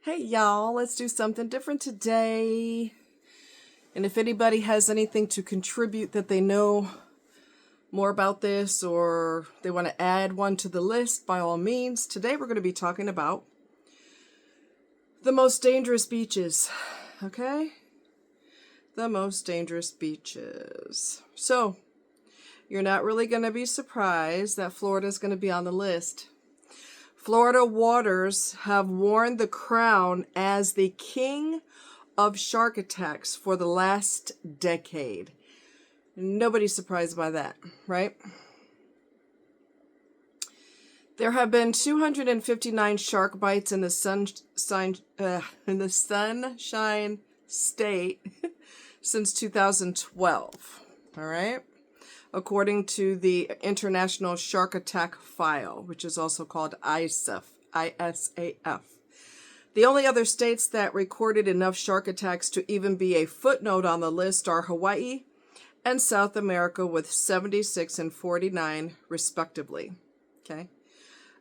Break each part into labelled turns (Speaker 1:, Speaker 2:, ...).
Speaker 1: Hey y'all, let's do something different today. And if anybody has anything to contribute that they know more about this or they want to add one to the list, by all means. Today we're going to be talking about the most dangerous beaches. Okay? The most dangerous beaches. So, you're not really going to be surprised that Florida's going to be on the list. Florida waters have worn the crown as the king of shark attacks for the last decade. Nobody's surprised by that, right? There have been 259 shark bites in the Sunshine State since 2012. All right, according to the International Shark Attack File, which is also called ISAF. The only other states that recorded enough shark attacks to even be a footnote on the list are Hawaii and South America, with 76 and 49 respectively. Okay.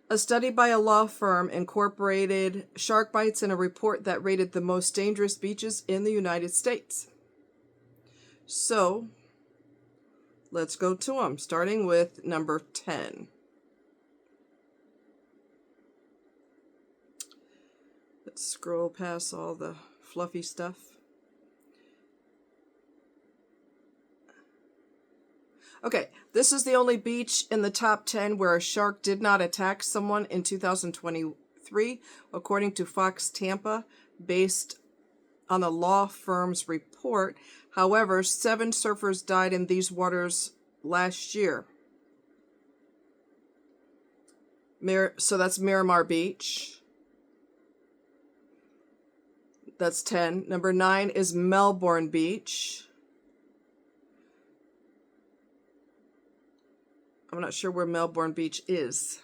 Speaker 1: A study by a law firm incorporated shark bites in a report that rated the most dangerous beaches in the United States. So, let's go to them, starting with number 10. Let's scroll past all the fluffy stuff. Okay, this is the only beach in the top 10 where a shark did not attack someone in 2023, according to Fox Tampa, based on the law firm's report. However, 7 surfers died in these waters last year. So that's Miramar Beach. That's 10. Number 9 is Melbourne Beach. I'm not sure where Melbourne Beach is.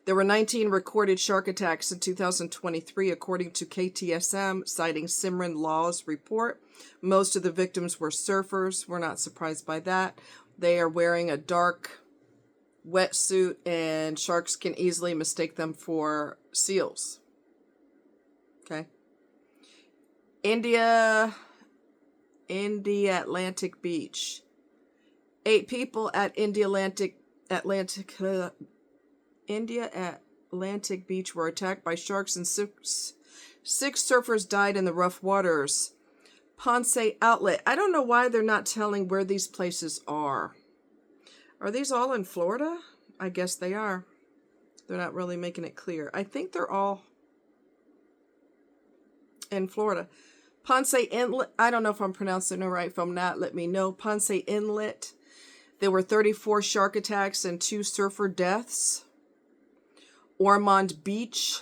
Speaker 1: There were 19 recorded shark attacks in 2023, according to KTSM, citing Simran Law's report. Most of the victims were surfers. We're not surprised by that. They are wearing a dark wetsuit, and sharks can easily mistake them for seals. Okay. India Atlantic Beach. 8 people at India Atlantic Beach were attacked by sharks, and 6 surfers died in the rough waters. Ponce Outlet. I don't know why they're not telling where these places are. Are these all in Florida? I guess they are. They're not really making it clear. I think they're all in Florida. Ponce Inlet. I don't know if I'm pronouncing it right. If I'm not, let me know. Ponce Inlet. There were 34 shark attacks and 2 surfer deaths. Ormond Beach.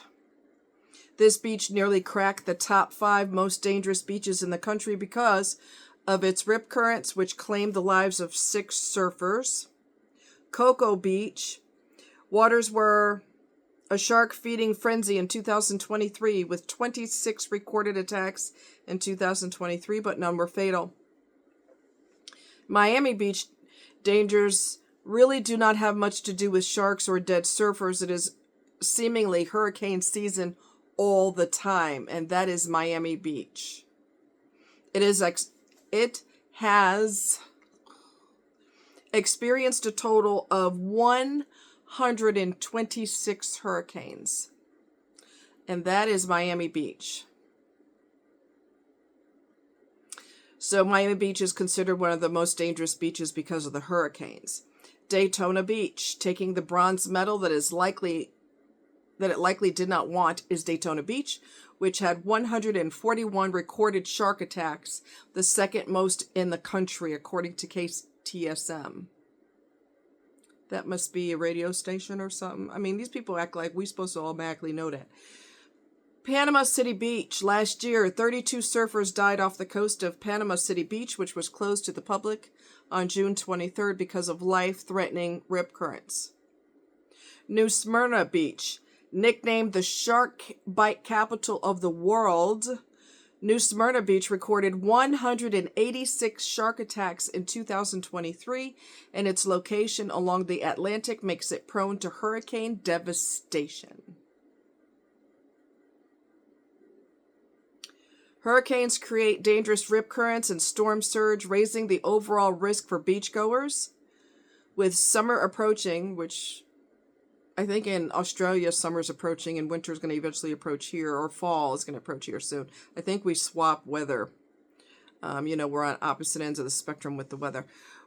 Speaker 1: This beach nearly cracked the top 5 most dangerous beaches in the country because of its rip currents, which claimed the lives of 6 surfers. Cocoa Beach. Waters were a shark feeding frenzy in 2023, with 26 recorded attacks in 2023, but none were fatal. Miami Beach. Dangers really do not have much to do with sharks or dead surfers. It is seemingly hurricane season all the time, and that is Miami Beach. It has experienced a total of 126 hurricanes, and that is Miami Beach. So Miami Beach is considered one of the most dangerous beaches because of the hurricanes. Daytona Beach, taking the bronze medal that it likely did not want, is Daytona Beach, which had 141 recorded shark attacks, the second most in the country, according to KTSM. That must be a radio station or something. I mean, these people act like we're supposed to automatically know that. Panama City Beach. Last year, 32 surfers died off the coast of Panama City Beach, which was closed to the public on June 23rd because of life-threatening rip currents. New Smyrna Beach. Nicknamed the shark bite capital of the world, New Smyrna Beach recorded 186 shark attacks in 2023, and its location along the Atlantic makes it prone to hurricane devastation. Hurricanes create dangerous rip currents and storm surge, raising the overall risk for beachgoers. With summer approaching, which I think in Australia summer's approaching and winter's going to eventually approach here, or fall is going to approach here soon. I think we swap weather. We're on opposite ends of the spectrum with the weather.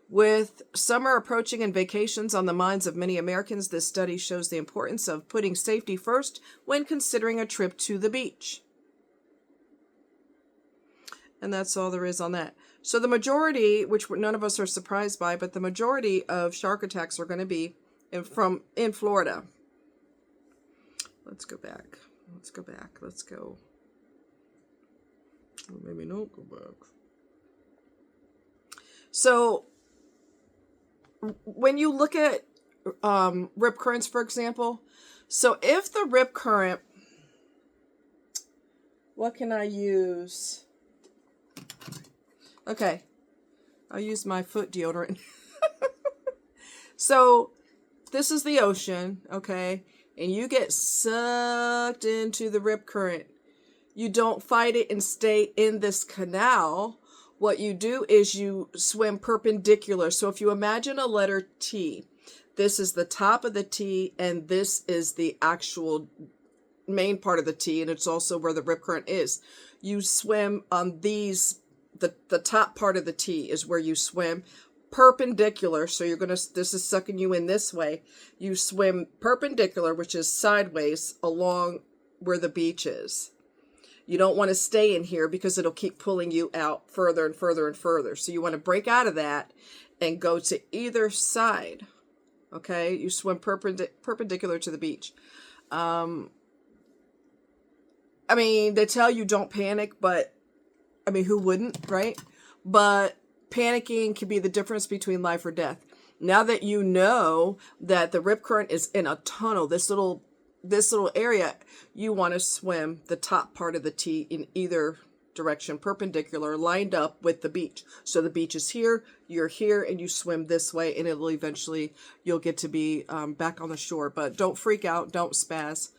Speaker 1: With summer approaching and vacations on the minds of many Americans, this study shows the importance of putting safety first when considering a trip to the beach. And that's all there is on that. So the majority, which none of us are surprised by, but the majority of shark attacks are going to be in Florida. Let's go back. Let's go. Maybe not go back. So when you look at rip currents, for example, so if the rip current, what can I use? Okay, I'll use my foot deodorant. So this is the ocean, okay? And you get sucked into the rip current. You don't fight it and stay in this canal. What you do is you swim perpendicular. So if you imagine a letter T, this is the top of the T, and this is the actual main part of the T, and it's also where the rip current is. You swim on these. The top part of the T is where you swim perpendicular. So this is sucking you in this way. You swim perpendicular, which is sideways along where the beach is. You don't want to stay in here because it'll keep pulling you out further and further and further. So you want to break out of that and go to either side. Okay. You swim perpendicular to the beach. They tell you don't panic, but who wouldn't, right? But panicking can be the difference between life or death. Now that you know that the rip current is in a tunnel, this little area, you want to swim the top part of the T in either direction, perpendicular, lined up with the beach. So the beach is here, you're here, and you swim this way, and you'll get to be back on the shore. But don't freak out, don't spaz,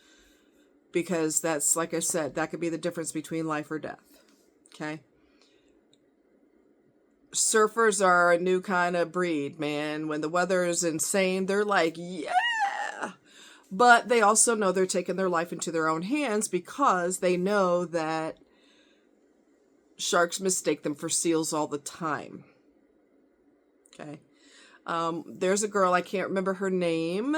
Speaker 1: because that's, like I said, that could be the difference between life or death. Okay. Surfers are a new kind of breed, man. When the weather is insane, they're like, yeah. But they also know they're taking their life into their own hands because they know that sharks mistake them for seals all the time. Okay. There's a girl, I can't remember her name.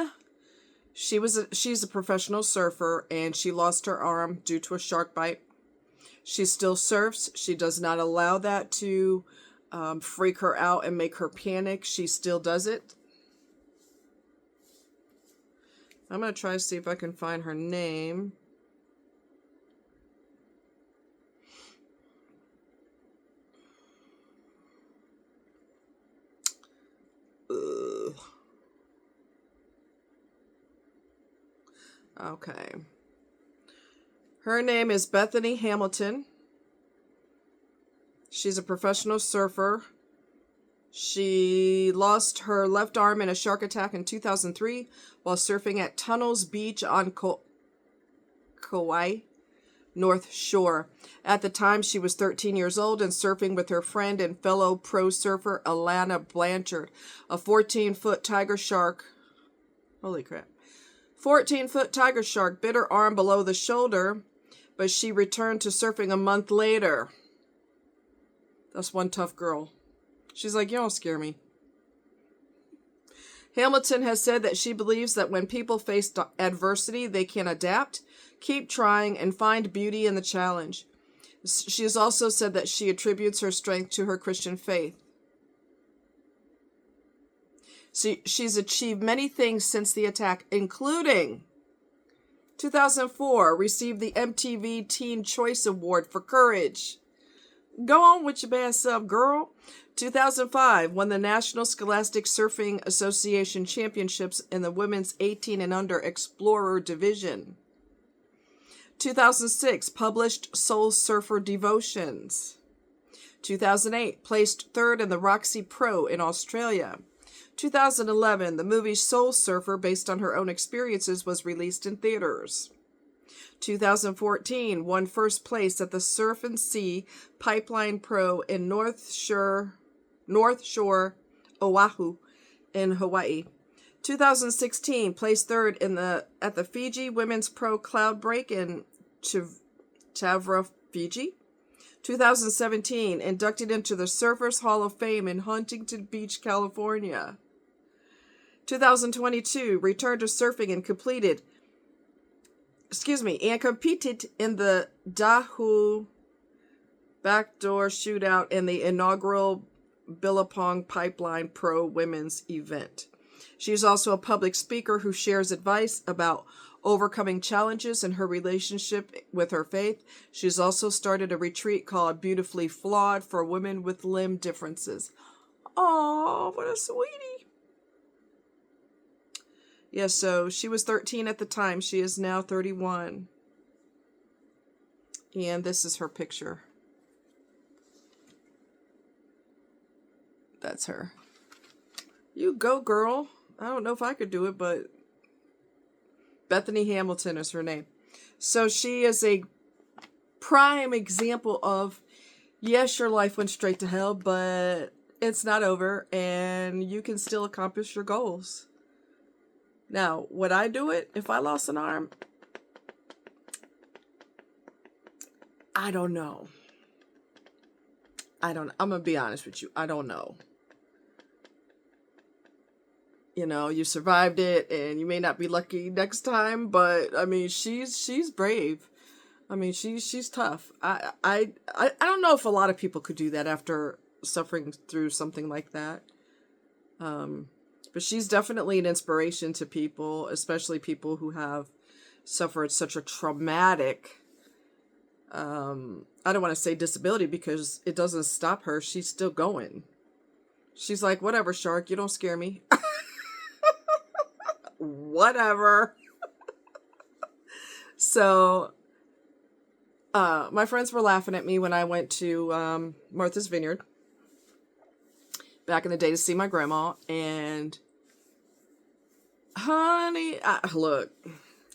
Speaker 1: She's a professional surfer, and she lost her arm due to a shark bite. She still surfs. She does not allow that to freak her out and make her panic. She still does it. I'm going to try to see if I can find her name. Ugh. Okay. Her name is Bethany Hamilton. She's a professional surfer. She lost her left arm in a shark attack in 2003 while surfing at Tunnels Beach on Kauai North Shore. At the time, she was 13 years old and surfing with her friend and fellow pro surfer Alana Blanchard. A 14-foot tiger shark. Holy crap. 14-foot tiger shark bit her arm below the shoulder, but she returned to surfing a month later. That's one tough girl. She's like, you don't scare me. Hamilton has said that she believes that when people face adversity, they can adapt, keep trying, and find beauty in the challenge. She has also said that she attributes her strength to her Christian faith. She's achieved many things since the attack, including 2004, received the MTV Teen Choice Award for courage. Go on with your bad self, girl. 2005, won the National Scholastic Surfing Association Championships in the Women's 18 and Under Explorer Division. 2006, published Soul Surfer Devotions. 2008, placed third in the Roxy Pro in Australia. 2011, the movie Soul Surfer, based on her own experiences, was released in theaters. 2014, won first place at the Surf and Sea Pipeline Pro in North Shore, Oahu in Hawaii. 2016, placed third at the Fiji Women's Pro Cloud Break in Tavra, Fiji. 2017, inducted into the Surfers Hall of Fame in Huntington Beach, California. 2022, returned to surfing and competed in the Dahu Backdoor Shootout in the inaugural Billabong Pipeline Pro Women's event. She's also a public speaker who shares advice about overcoming challenges in her relationship with her faith. She's also started a retreat called Beautifully Flawed for women with limb differences. Oh, what a sweetie. Yeah, so she was 13 at the time. She is now 31. And this is her picture. That's her. You go, girl. I don't know if I could do it, but Bethany Hamilton is her name. So she is a prime example of, yes, your life went straight to hell, but it's not over and you can still accomplish your goals. Now, would I do it if I lost an arm? I don't know. I'm going to be honest with you. I don't know. You know, you survived it and you may not be lucky next time, but I mean, she's brave. I mean, she's tough. I don't know if a lot of people could do that after suffering through something like that. But she's definitely an inspiration to people, especially people who have suffered such a traumatic, I don't want to say disability because it doesn't stop her. She's still going. She's like, whatever, shark, you don't scare me. Whatever. So, my friends were laughing at me when I went to Martha's Vineyard back in the day to see my grandma. And, honey, look,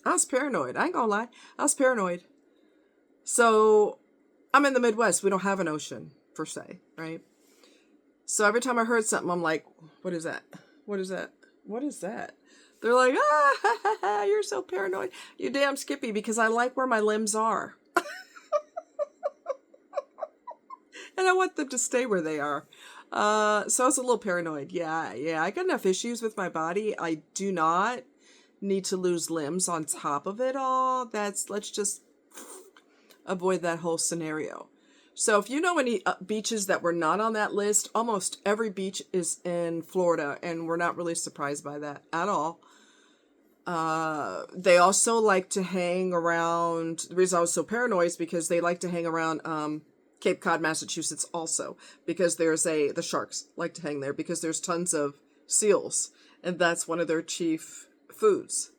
Speaker 1: I was paranoid. I ain't gonna lie. I was paranoid. So, I'm in the Midwest. We don't have an ocean, per se, right? So, every time I heard something, I'm like, what is that? What is that? What is that? They're like, you're so paranoid. You damn Skippy, because I like where my limbs are. And I want them to stay where they are. So I was a little paranoid. Yeah, I got enough issues with my body. I do not need to lose limbs on top of it all. Let's just avoid that whole scenario. So if you know any beaches that were not on that list, almost every beach is in Florida, and we're not really surprised by that at all. They also like to hang around, the reason I was so paranoid is because they like to hang around Cape Cod, Massachusetts also, because the sharks like to hang there because there's tons of seals, and that's one of their chief foods.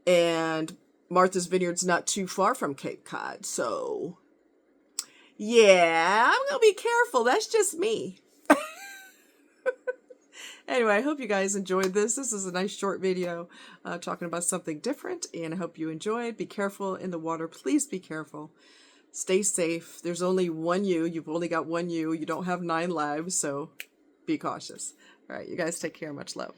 Speaker 1: And Martha's Vineyard's not too far from Cape Cod, so yeah, I'm gonna be careful. That's just me. Anyway, I hope you guys enjoyed this. This is a nice short video talking about something different, and I hope you enjoyed. Be careful in the water. Please be careful. Stay safe. There's only one you. You've only got one you. You don't have 9 lives, so be cautious. All right, you guys take care. Much love.